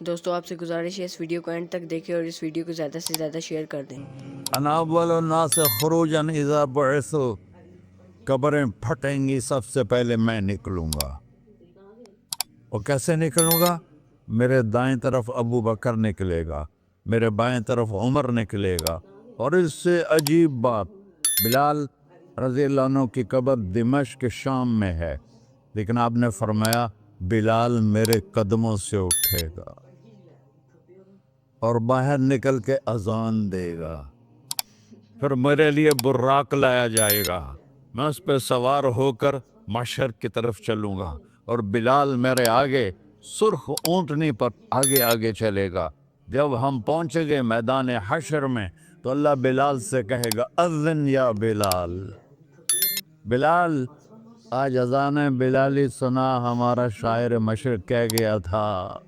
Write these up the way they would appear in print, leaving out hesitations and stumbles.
دوستو آپ سے گزارش ہے اس ویڈیو کو اینڈ تک دیکھیں اور اس ویڈیو کو زیادہ سے زیادہ شیئر کر دیں۔ انا اول الناس خروجا اذا بعثوا، قبریں پھٹیں گی سب سے پہلے میں نکلوں گا۔ اور کیسے نکلوں گا؟ میرے دائیں طرف ابو بکر نکلے گا، میرے بائیں طرف عمر نکلے گا، اور اس سے عجیب بات، بلال رضی اللہ عنہ کی قبر دمشق شام میں ہے، لیکن آپ نے فرمایا بلال میرے قدموں سے اٹھے گا اور باہر نکل کے اذان دے گا، پھر میرے لیے براق لایا جائے گا، میں اس پہ سوار ہو کر محشر کی طرف چلوں گا، اور بلال میرے آگے سرخ اونٹنی پر آگے آگے چلے گا۔ جب ہم پہنچیں گے میدان حشر میں تو اللہ بلال سے کہے گا اذن یا بلال، بلال آج اذان بلالی سنا، ہمارا شاعر مشرق کہہ گیا تھا،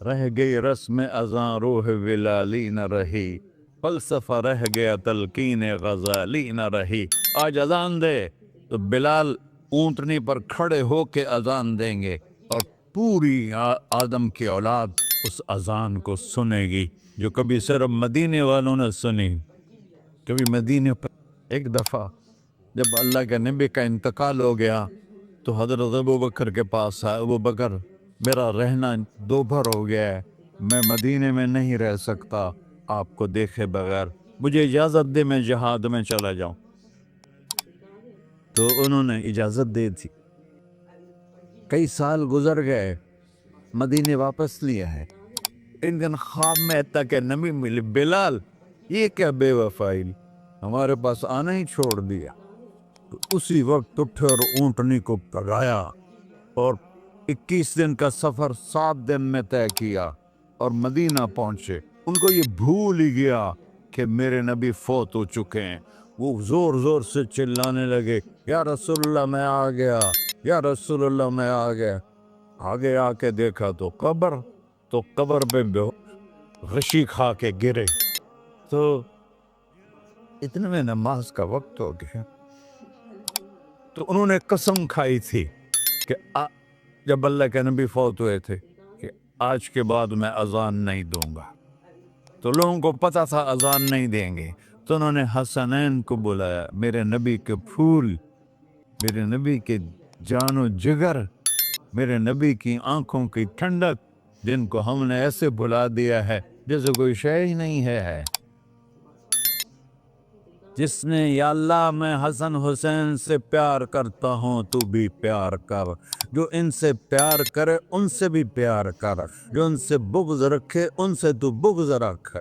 رہ گئی رسم اذان روح بلالی نہ رہی، فلسفہ رہ گیا تلقین غزالی نہ رہی۔ آج اذان دے تو بلال اونٹنی پر کھڑے ہو کے اذان دیں گے، اور پوری آدم کی اولاد اس اذان کو سنے گی جو کبھی صرف مدینے والوں نے سنی۔ کبھی مدینے پر ایک دفعہ جب اللہ کے نبی کا انتقال ہو گیا تو حضرت ابو بکر کے پاس آیا، ابو بکر میرا رہنا دوبھر ہو گیا ہے، میں مدینے میں نہیں رہ سکتا آپ کو دیکھے بغیر، مجھے اجازت دے میں جہاد میں چلا جاؤں۔ تو انہوں نے اجازت دے دی۔ کئی سال گزر گئے، مدینے واپس لیا ہے، ان دن خواب میں تک نبی ملی، بلال یہ کیا بے وفائی، ہمارے پاس آنا ہی چھوڑ دیا۔ تو اسی وقت اٹھے اور اونٹنی کو پگایا اور 21 دن کا سفر 7 دن میں طے کیا اور مدینہ پہنچے۔ ان کو یہ بھول ہی گیا کہ میرے نبی فوت ہو چکے ہیں۔ وہ زور زور سے چلانے لگے، یا رسول اللہ میں آ گیا، یا رسول اللہ میں آ گیا۔ آگے آ کے دیکھا تو قبر پہ غشی کھا کے گرے۔ تو اتنے میں نماز کا وقت ہو گیا، تو انہوں نے قسم کھائی تھی کہ جب اللہ کے نبی فوت ہوئے تھے کہ آج کے بعد میں اذان نہیں دوں گا۔ تو لوگوں کو پتا تھا اذان نہیں دیں گے، تو انہوں نے حسنین کو بلایا، میرے نبی کے پھول، میرے نبی کے جان و جگر، میرے نبی کی آنکھوں کی ٹھنڈک، جن کو ہم نے ایسے بلا دیا ہے جیسے کوئی شے ہی نہیں ہے۔ جس نے یا اللہ میں حسن حسین سے پیار کرتا ہوں تو بھی پیار کر، جو ان سے پیار کرے ان سے بھی پیار کر، جو ان سے بغض رکھے ان سے تو بغض رکھ۔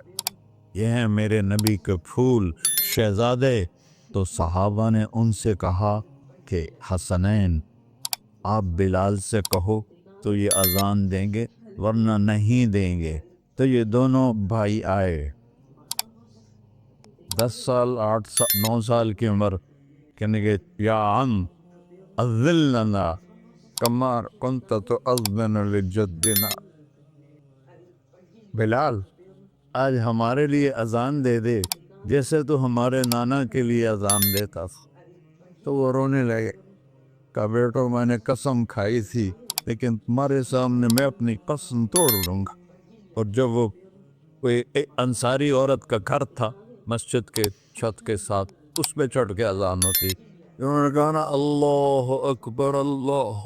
یہ ہیں میرے نبی کے پھول شہزادے۔ تو صحابہ نے ان سے کہا کہ حسنین آپ بلال سے کہو تو یہ اذان دیں گے، ورنہ نہیں دیں گے۔ تو یہ دونوں بھائی آئے، 10 سال 9 سال کی عمر، کہنے کہ یا عم اذن لنا کما کنت تؤذن لجدنا، بلال آج ہمارے لیے اذان دے دے جیسے تو ہمارے نانا کے لیے اذان دیتا تھا۔ تو وہ رونے لگے، کہا بیٹو میں نے قسم کھائی تھی، لیکن تمہارے سامنے میں اپنی قسم توڑ لوں گا۔ اور جب وہ کوئی انصاری عورت کا گھر تھا مسجد کے چھت کے ساتھ، اس پہ چڑھ کے اذان ہوتی، انہوں نے کہا نا اللہ اکبر اللہ،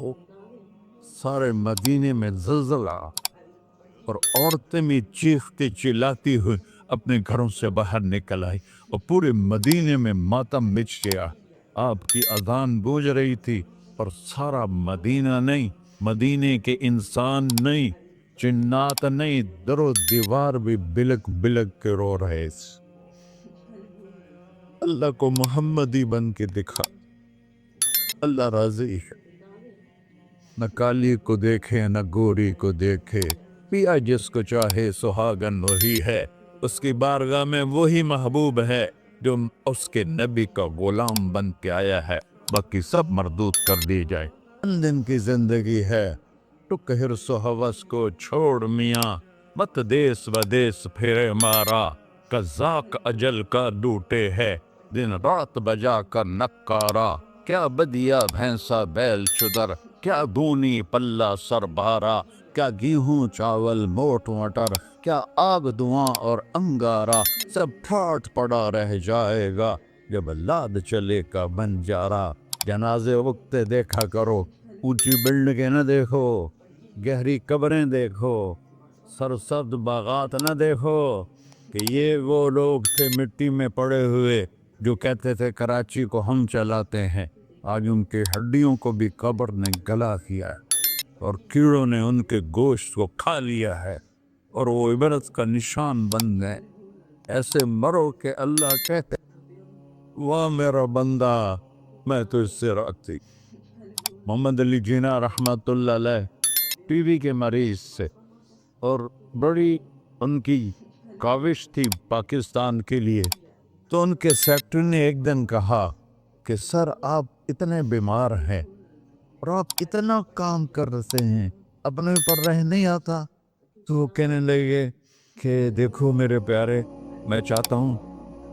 سارے مدینے میں زلزلہ، اور عورتیں بھی چیختی چلاتی ہوئی اپنے گھروں سے باہر نکل آئی، اور پورے مدینے میں ماتم مچ گیا۔ آپ کی اذان گونج رہی تھی اور سارا مدینہ نہیں، مدینے کے انسان نہیں، جنات نہیں، در و دیوار بھی بلک بلک کے رو رہے تھے۔ اللہ کو محمدی بن کے دکھا، اللہ راضی ہے، نہ کالی کو دیکھے نہ گوری کو دیکھے، پیا جس کو چاہے سہاگن وہی ہے، اس کی بارگاہ میں وہی محبوب ہے جو اس کے نبی کا غلام بن کے آیا ہے، باقی سب مردود کر دی جائے۔ چند دن کی زندگی ہے، ٹک حرص و ہوس کو چھوڑ میاں، مت دیس و دیس پھرے مارا، قذاق اجل کا ڈوٹے ہے، دن رات بجا کر نکارا، کیا بدیا بھینسا بیل چدر، کیا دونی پلہ سر بارا، کیا گیہوں چاول موٹ مٹر، کیا آگ دھواں اور انگارہ، سب پھاٹ پڑا رہ جائے گا جب لاد چلے کا بنجارہ۔ جنازے وقت دیکھا کرو، اونچی بلڈنگیں نہ دیکھو، گہری قبریں دیکھو، سرسبز باغات نہ دیکھو، کہ یہ وہ لوگ تھے مٹی میں پڑے ہوئے جو کہتے تھے کراچی کو ہم چلاتے ہیں۔ آج ان کی ہڈیوں کو بھی قبر نے گلا کیا ہے اور کیڑوں نے ان کے گوشت کو کھا لیا ہے اور وہ عبرت کا نشان بن گئے۔ ایسے مرو کہ اللہ کہتے واہ میرا بندہ میں تو اس سے راضی۔ محمد علی جناح رحمۃ اللہ علیہ ٹی وی کے مریض سے، اور بڑی ان کی کاوش تھی پاکستان کے لیے، تو ان کے سیکٹری نے ایک دن کہا کہ سر آپ اتنے بیمار ہیں اور آپ اتنا کام کرتے ہیں، اپنے اوپر رہ نہیں آتا؟ تو وہ کہنے لگے کہ دیکھو میرے پیارے، میں چاہتا ہوں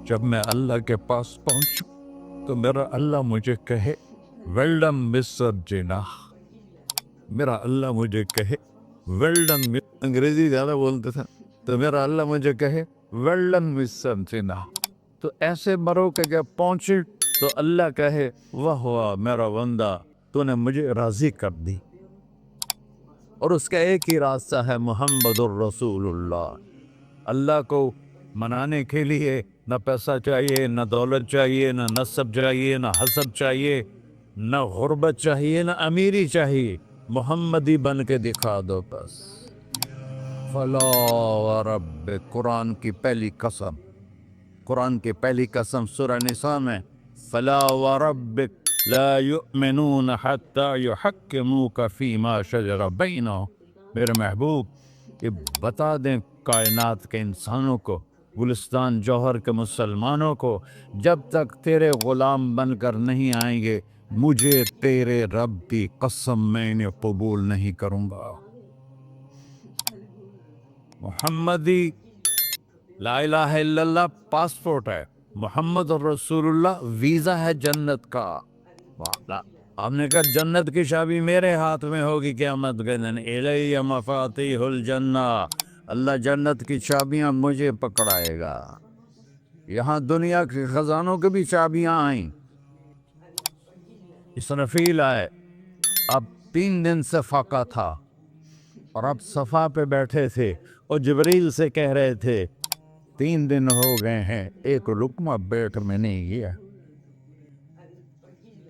جب میں اللہ کے پاس پہنچوں تو میرا اللہ مجھے کہے ویل ڈن مسٹر جناح، میرا اللہ مجھے کہے ویل ڈن، انگریزی زیادہ بولتے تھے، تو میرا اللہ مجھے کہے ویل ڈن مسٹر جناح۔ تو ایسے مرو کہ جب پہنچے تو اللہ کہے واہ واہ میرا بندہ تو نے مجھے راضی کر دی۔ اور اس کا ایک ہی راستہ ہے محمد الرسول اللہ۔ اللہ کو منانے کے لیے نہ پیسہ چاہیے، نہ دولت چاہیے، نہ نسب چاہیے، نہ حسب چاہیے، نہ غربت چاہیے، نہ امیری چاہیے، محمدی بن کے دکھا دو بس۔ فلا ورب، قرآن کی پہلی قسم، قرآن کی پہلی قسم سورہ نساء میں، فلا وربک لا یؤمنون حتی یحکموک فیما شجر بینہم۔ میرے محبوب یہ بتا دیں کائنات کے انسانوں کو، گلستان جوہر کے مسلمانوں کو، جب تک تیرے غلام بن کر نہیں آئیں گے مجھے تیرے رب کی قسم میں انہیں قبول نہیں کروں گا۔ محمدی لا الہ الا اللہ پاسپورٹ ہے، محمد الرسول اللہ ویزا ہے جنت کا۔ آپ نے کہا جنت کی چابی میرے ہاتھ میں ہوگی قیامت کے دن، الی مفاتیح الجنہ، اللہ جنت کی چابیاں مجھے پکڑائے گا۔ یہاں دنیا کے خزانوں کی بھی چابیاں آئیں، اسرافیل آئے، اب 3 دن سے فاقہ تھا اور اب صفا پہ بیٹھے تھے اور جبریل سے کہہ رہے تھے 3 دن ہو گئے ہیں ایک لقمہ پیٹ میں نہیں گیا،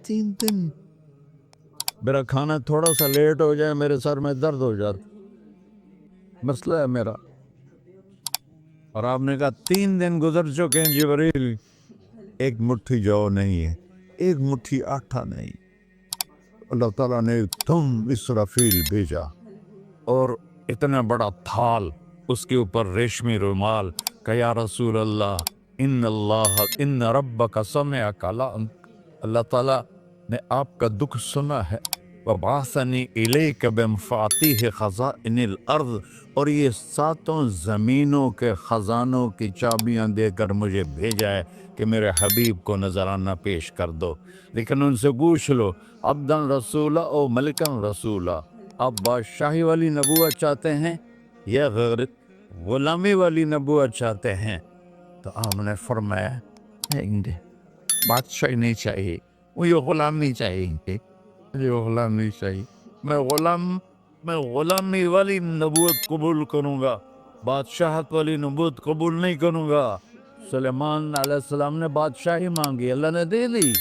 3 دن میرا کھانا تھوڑا سا لیٹ ہو جائے میرے سر میں درد ہو جاتا، مسئلہ ہے میرا۔ اور آپ نے کہا 3 دن گزر چکے ہیں جبریل، ایک مٹھی جو نہیں ہے، ایک مٹھی آٹا نہیں۔ اللہ تعالیٰ نے تم اسرافیل بھیجا اور اتنا بڑا تھال، اس کے اوپر ریشمی رومال، کہ یا رسول اللہ ان ربک سمع کلام، اللہ تعالیٰ نے آپ کا دکھ سنا ہے، وَبَعَثَنِي إِلَيْكَ بِمَفَاتِيحِ خَزَائِنِ الْأَرْضِ، اور یہ 7 زمینوں کے خزانوں کی چابیاں دے کر مجھے بھیجا ہے کہ میرے حبیب کو نذرانہ پیش کر دو۔ لیکن ان سے پوچھ لو عبدًا رسولہ او ملکًا رسولہ، آپ بادشاہی والی نبوت چاہتے ہیں یا غلامی والی نبوت چاہتے ہیں؟ تو آپ نے فرمایا نہیں، بادشاہی نہیں چاہیے، مجھے غلام نہیں چاہیے، مجھے غلام نہیں چاہیے، میں غلامی والی نبوت قبول کروں گا، بادشاہت والی نبوت قبول نہیں کروں گا۔ سلیمان علیہ السلام نے بادشاہی مانگی، اللہ نے دے دی،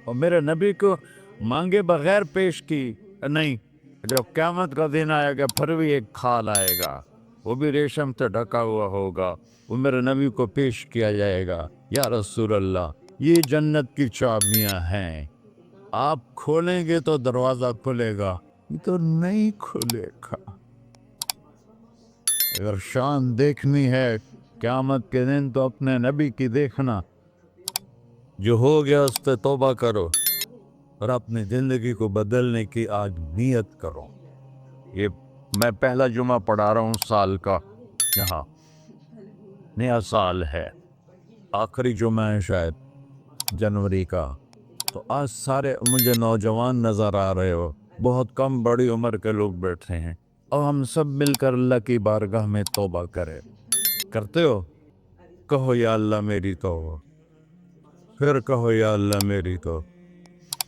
اور میرے نبی کو مانگے بغیر پیش کی نہیں۔ جب قیامت کا دن آئے گا پھر بھی ایک کھال آئے گا، وہ بھی ریشم سے ڈھکا ہوا ہوگا، وہ میرے نبی کو پیش کیا جائے گا، یا رسول اللہ یہ جنت کی چابیاں ہیں، آپ کھولیں گے تو دروازہ کھلے گا، یہ تو نہیں کھلے گا۔ اگر شان دیکھنی ہے قیامت کے دن تو اپنے نبی کی دیکھنا، جو ہو گیا اس پہ توبہ کرو اور اپنی زندگی کو بدلنے کی آج نیت کرو۔ یہ میں پہلا جمعہ پڑھا رہا ہوں سال کا، یہاں نیا سال ہے، آخری جمعہ ہے شاید جنوری کا، تو آج سارے مجھے نوجوان نظر آ رہے ہو، بہت کم بڑی عمر کے لوگ بیٹھے ہیں، اور ہم سب مل کر اللہ کی بارگاہ میں توبہ کریں. کرتے ہو؟ کہو یا اللہ میری توبہ، پھر کہو یا اللہ میری توبہ،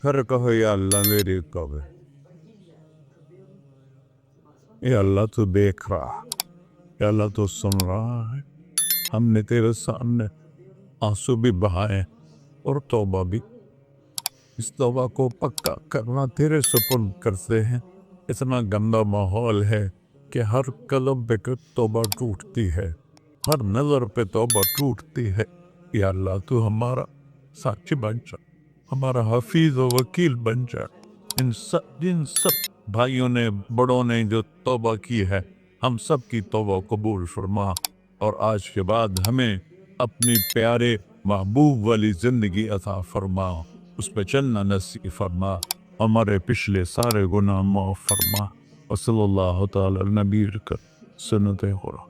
پھر کہو یا اللہ میری توبہ. یا اللہ تو دیکھ رہا، یا اللہ تو سن رہا ہے. ہم نے تیرے سامنے آنسو بھی بہائے اور توبہ بھی. اس توبہ کو پکا کرنا تیرے سپرد کرتے ہیں. اتنا گندا ماحول ہے کہ ہر قدم پہ توبہ ٹوٹتی ہے، ہر نظر پہ توبہ ٹوٹتی ہے. یا اللہ تو ہمارا ساتھی بن جا، ہمارا حفیظ و وکیل بن جا. جن سب بھائیوں نے بڑوں نے جو توبہ کی ہے، ہم سب کی توبہ قبول فرما، اور آج کے بعد ہمیں اپنی پیارے محبوب والی زندگی عطا فرما، اس پہ چلنا نصیب فرما، ہمارے پچھلے سارے گناہ معاف فرما. وصلی اللہ تعالی نبی کا سنت خدا.